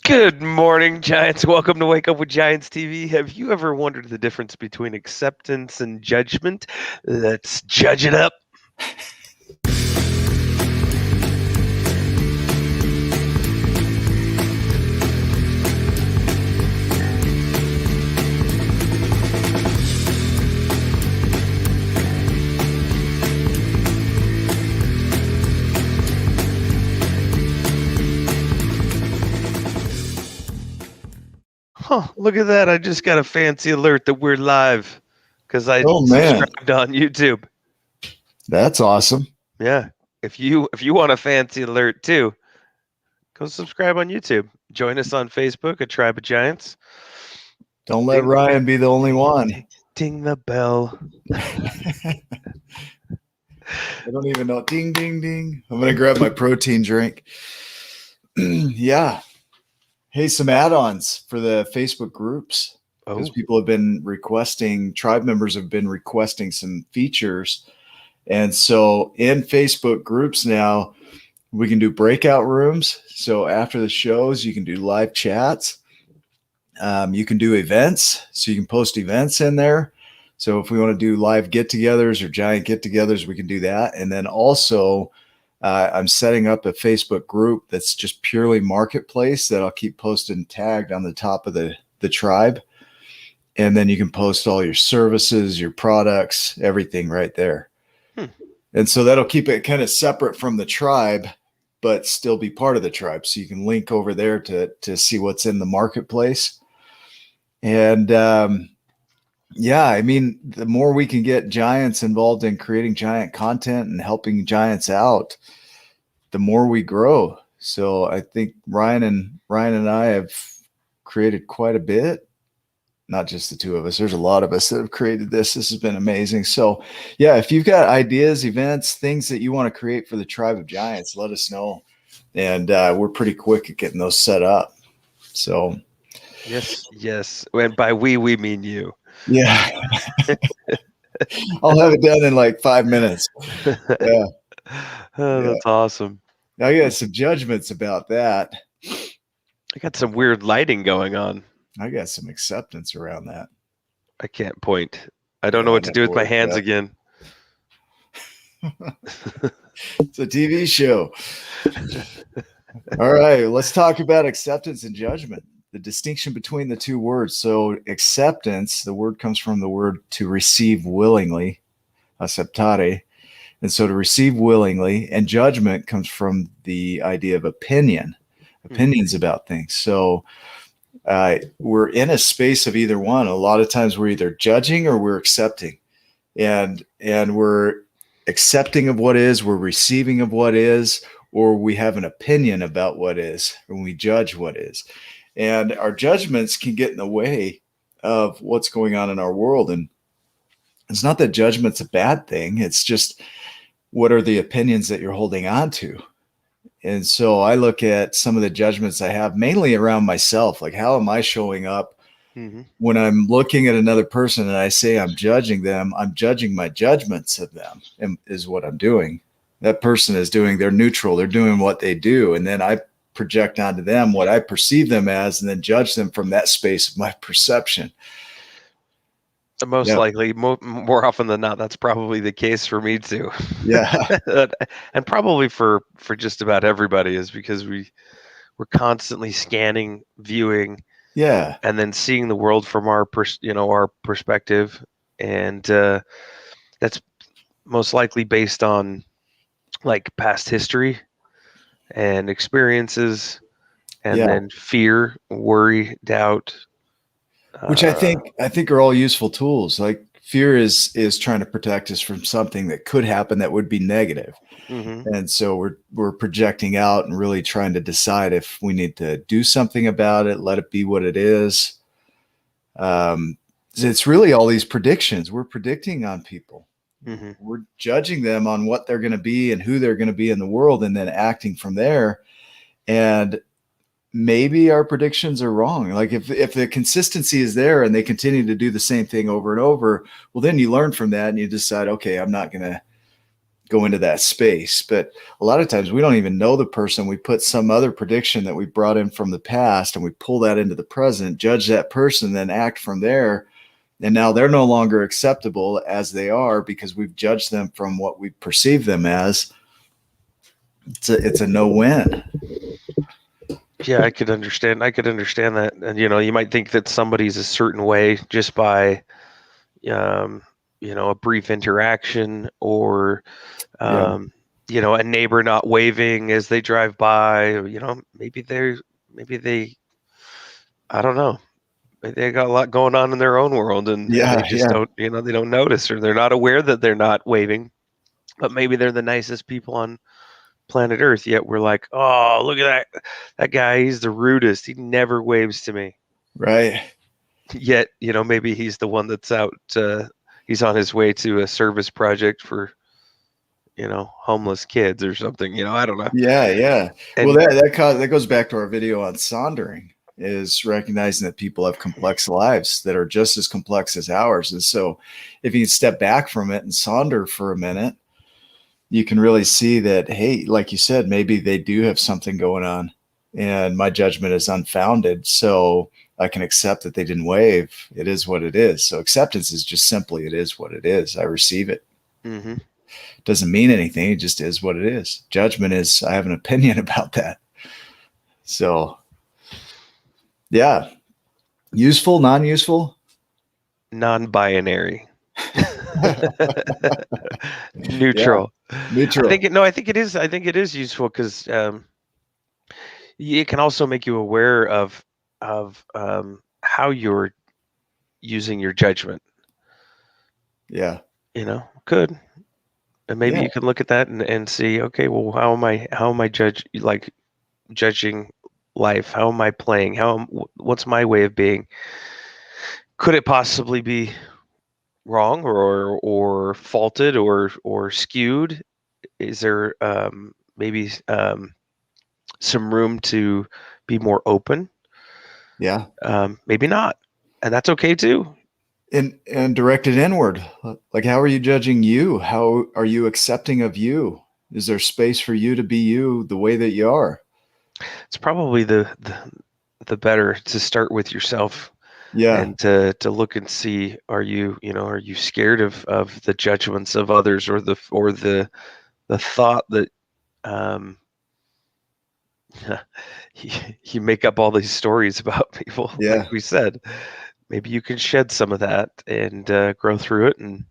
Good morning, Giants. Welcome to Wake Up with Giants TV. Have you ever wondered the difference between acceptance and judgment? Let's judge it up. Look at that. I just got a fancy alert that we're live because I subscribed on YouTube. That's awesome. Yeah. If you want a fancy alert too, go subscribe on YouTube. Join us on Facebook at Tribe of Giants. Don't let Ryan be the only one. Ding the bell. I don't even know. Ding, ding, ding. I'm going to grab my protein drink. Yeah. Hey, some add-ons for the Facebook groups. Because people have been requesting, tribe members have been requesting some features. And so in Facebook groups now, we can do breakout rooms. So after the shows, you can do live chats. You can do events. So you can post events in there. So if we want to do live get-togethers or giant get-togethers, we can do that. And then also, I'm setting up a Facebook group that's just purely marketplace that I'll keep posting tagged on the top of the tribe. And then you can post all your services, your products, everything right there. And so that'll keep it kind of separate from the tribe, but still be part of the tribe. So you can link over there to see what's in the marketplace. And yeah, I mean, the more we can get giants involved in creating giant content and helping giants out, the more we grow. So I think Ryan and I have created quite a bit. Not just the two of us. There's a lot of us that have created this. This has been amazing. So yeah, if you've got ideas, events, things that you want to create for the Tribe of Giants, let us know. And we're pretty quick at getting those set up. So yes. And by we mean you. Yeah. I'll have it done in like 5 minutes. Yeah. That's awesome. Now I got some judgments about that. I got some weird lighting going on. I got some acceptance around that. I can't point. I don't know what to do with my hands again. It's a TV show. All right, let's talk about acceptance and judgment. The distinction between the two words. So acceptance, the word comes from the word to receive willingly, acceptare. And so to receive willingly, and judgment comes from the idea of opinions about things. So we're in a space of either one. A lot of times we're either judging or we're accepting, and we're accepting of what is, we're receiving of what is, or we have an opinion about what is, and we judge what is. And our judgments can get in the way of what's going on in our world. And it's not that judgment's a bad thing. It's just, what are the opinions that you're holding on to? And so I look at some of the judgments I have mainly around myself. Like, how am I showing up when I'm looking at another person and I say I'm judging them? I'm judging my judgments of them, and is what I'm doing. That person is doing, they're neutral. They're doing what they do. And then I project onto them what I perceive them as, and then judge them from that space of my perception. Most likely, more often than not, that's probably the case for me too. Yeah. And probably for just about everybody, is because we're constantly scanning, viewing, and then seeing the world from our perspective, and that's most likely based on like past history and experiences, and then fear, worry, doubt. Which I think are all useful tools. Like, fear is trying to protect us from something that could happen that would be negative. And so we're projecting out and really trying to decide if we need to do something about it, let it be what it is. It's really all these predictions. We're predicting on people. We're judging them on what they're going to be and who they're going to be in the world, and then acting from there. And maybe our predictions are wrong. Like, if the consistency is there and they continue to do the same thing over and over, well, then you learn from that and you decide, okay, I'm not going to go into that space. But a lot of times we don't even know the person. We put some other prediction that we brought in from the past and we pull that into the present, judge that person, then act from there. And now they're no longer acceptable as they are because we've judged them from what we perceive them as. It's a no-win. Yeah, I could understand that. And, you might think that somebody's a certain way just by, a brief interaction or, a neighbor not waving as they drive by. Maybe they, I don't know. They got a lot going on in their own world, and they just don't, they don't notice, or they're not aware that they're not waving. But maybe they're the nicest people on planet Earth, yet we're like, oh, look at that guy, he's the rudest, he never waves to me. Right. Yet, maybe he's the one that's out, he's on his way to a service project for, homeless kids or something, I don't know. Yeah. And well, that goes back to our video on sondering, is recognizing that people have complex lives that are just as complex as ours. And so if you step back from it and sonder for a minute, you can really see that, hey, like you said, maybe they do have something going on and my judgment is unfounded. So I can accept that they didn't wave. It is what it is. So acceptance is just simply, it is what it is. I receive it. Mm-hmm. Doesn't mean anything. It just is what it is. Judgment is, I have an opinion about that. So yeah. Useful, non-useful? Non-binary. Neutral. Yeah. Neutral. I think it is useful because it can also make you aware of how you're using your judgment. Yeah. Good. And maybe you can look at that and see, okay, well, how am I judging life? How am I playing? What's my way of being? Could it possibly be wrong or faulted or skewed? Is there maybe some room to be more open? Yeah. Maybe not, and that's okay too. And directed inward. Like, how are you judging you? How are you accepting of you? Is there space for you to be you the way that you are? It's probably the better to start with yourself. Yeah. And to look and see, are you scared of the judgments of others, or the thought that you make up all these stories about people, like we said. Maybe you can shed some of that and grow through it. And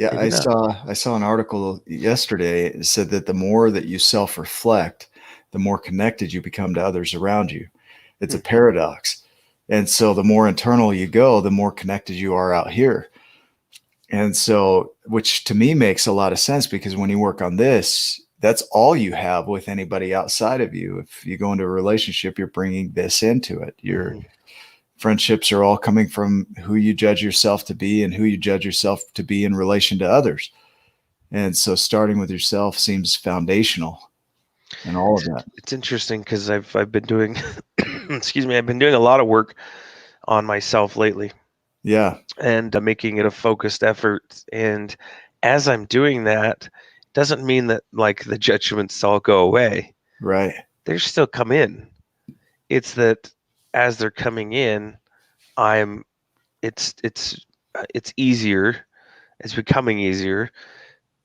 I saw an article yesterday. It said that the more that you self-reflect, the more connected you become to others around you. It's a paradox. And so the more internal you go, the more connected you are out here. And so, which to me makes a lot of sense, because when you work on this, that's all you have with anybody outside of you. If you go into a relationship, you're bringing this into it. Your friendships are all coming from who you judge yourself to be and who you judge yourself to be in relation to others. And so starting with yourself seems foundational in all of that. It's interesting because I've been doing, excuse me, I've been doing a lot of work on myself lately. Yeah. And making it a focused effort. And as I'm doing that, doesn't mean that like the judgments all go away. Right. They still come in. It's that as they're coming in, it's easier. It's becoming easier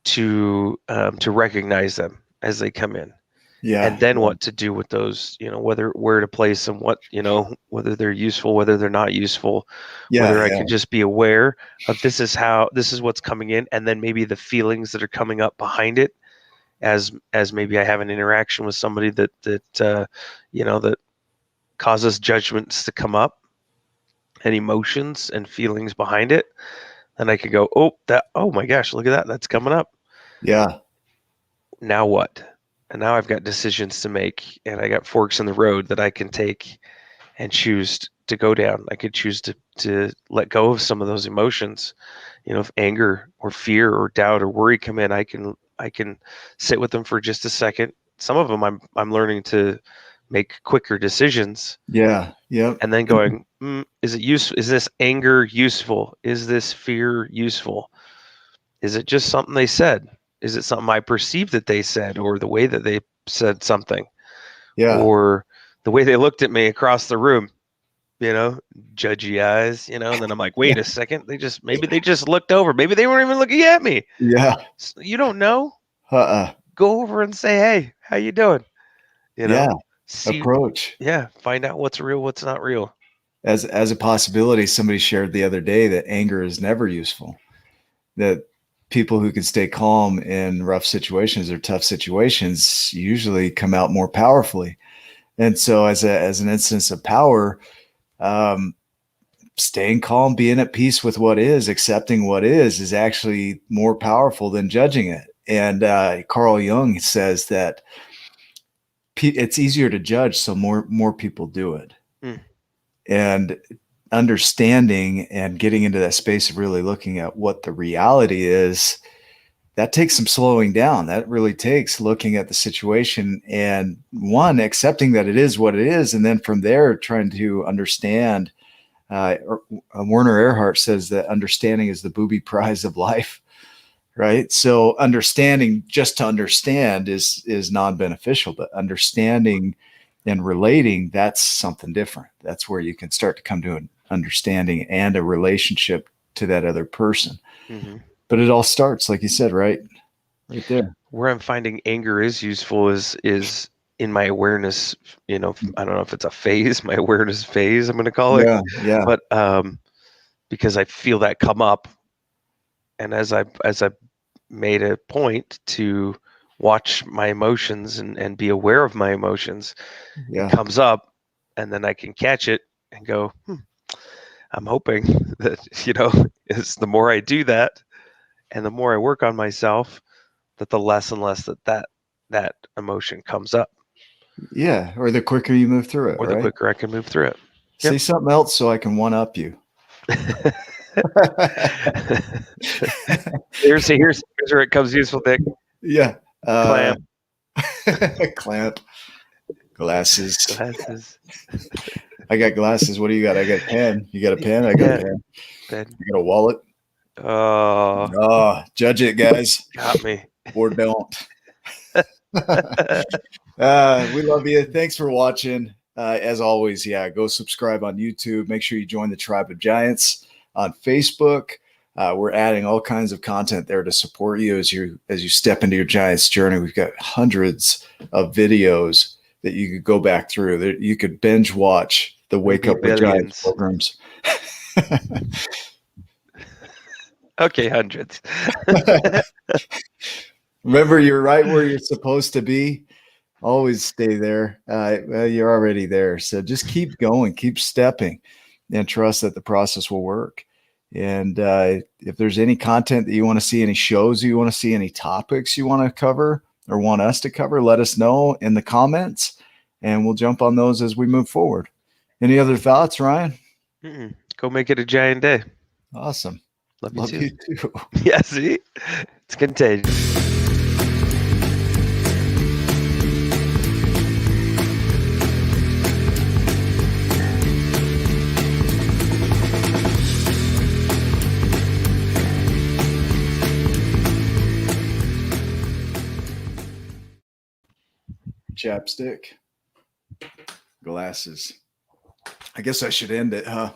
to recognize them as they come in. Yeah. And then what to do with those, where to place them, whether they're useful, whether they're not useful, whether I can just be aware of this is what's coming in, and then maybe the feelings that are coming up behind it, as maybe I have an interaction with somebody that causes judgments to come up and emotions and feelings behind it. And I could go, oh my gosh, look at that. That's coming up. Yeah. Now what? And now I've got decisions to make, and I got forks in the road that I can take and choose to go down. I could choose to let go of some of those emotions. If anger or fear or doubt or worry come in, I can sit with them for just a second. Some of them I'm learning to make quicker decisions. Yeah. Yeah. And then going, is it useful? Is this anger useful? Is this fear useful? Is it just something they said? Is it something I perceived that they said, or the way that they said something, or the way they looked at me across the room? Judgy eyes, and then I'm like, wait a second, maybe they just looked over. Maybe they weren't even looking at me. Yeah. So you don't know. Go over and say, hey, how you doing? Approach. Yeah. Find out what's real, what's not real. As a possibility, somebody shared the other day that anger is never useful. That people who can stay calm in rough situations or tough situations usually come out more powerfully. And so as an instance of power, staying calm, being at peace with what is, accepting what is actually more powerful than judging it. And Carl Jung says that it's easier to judge, so more people do it. And understanding and getting into that space of really looking at what the reality is, that takes some slowing down. That really takes looking at the situation and accepting that it is what it is. And then from there, trying to understand. Werner Erhard says that understanding is the booby prize of life, right? So understanding just to understand is non-beneficial, but understanding and relating, that's something different. That's where you can start to come to an understanding and a relationship to that other person. Mm-hmm. But it all starts, like you said, right there. Where I'm finding anger is useful is in my awareness. I don't know if it's a phase, my awareness phase, I'm going to call it. Yeah. But because I feel that come up, and as I made a point to watch my emotions and be aware of my emotions, it comes up, and then I can catch it and go, I'm hoping that, it's the more I do that and the more I work on myself, that the less and less that emotion comes up. Yeah. Or the quicker you move through it. Or the quicker I can move through it. Say something else so I can one up you. Here's where it comes useful, Dick. Yeah. Clamp. Clamp. Glasses. I got glasses. What do you got? I got a pen. You got a pen? I got a pen. You got a wallet? Oh, judge it, guys. Got me. Or don't. We love you. Thanks for watching. As always, go subscribe on YouTube. Make sure you join the Tribe of Giants on Facebook. We're adding all kinds of content there to support you as you step into your Giants journey. We've got hundreds of videos that you could go back through. That you could binge watch the Wake Up with Giants programs. Okay, hundreds. Remember, you're right where you're supposed to be. Always stay there. Well, you're already there. So just keep going, keep stepping, and trust that the process will work. And if there's any content that you want to see, any shows you want to see, any topics you want to cover or want us to cover, let us know in the comments, and we'll jump on those as we move forward. Any other thoughts, Ryan? Go make it a giant day. Awesome. Love you too. Yeah, see? It's contagious. Chapstick. Glasses. I guess I should end it, huh?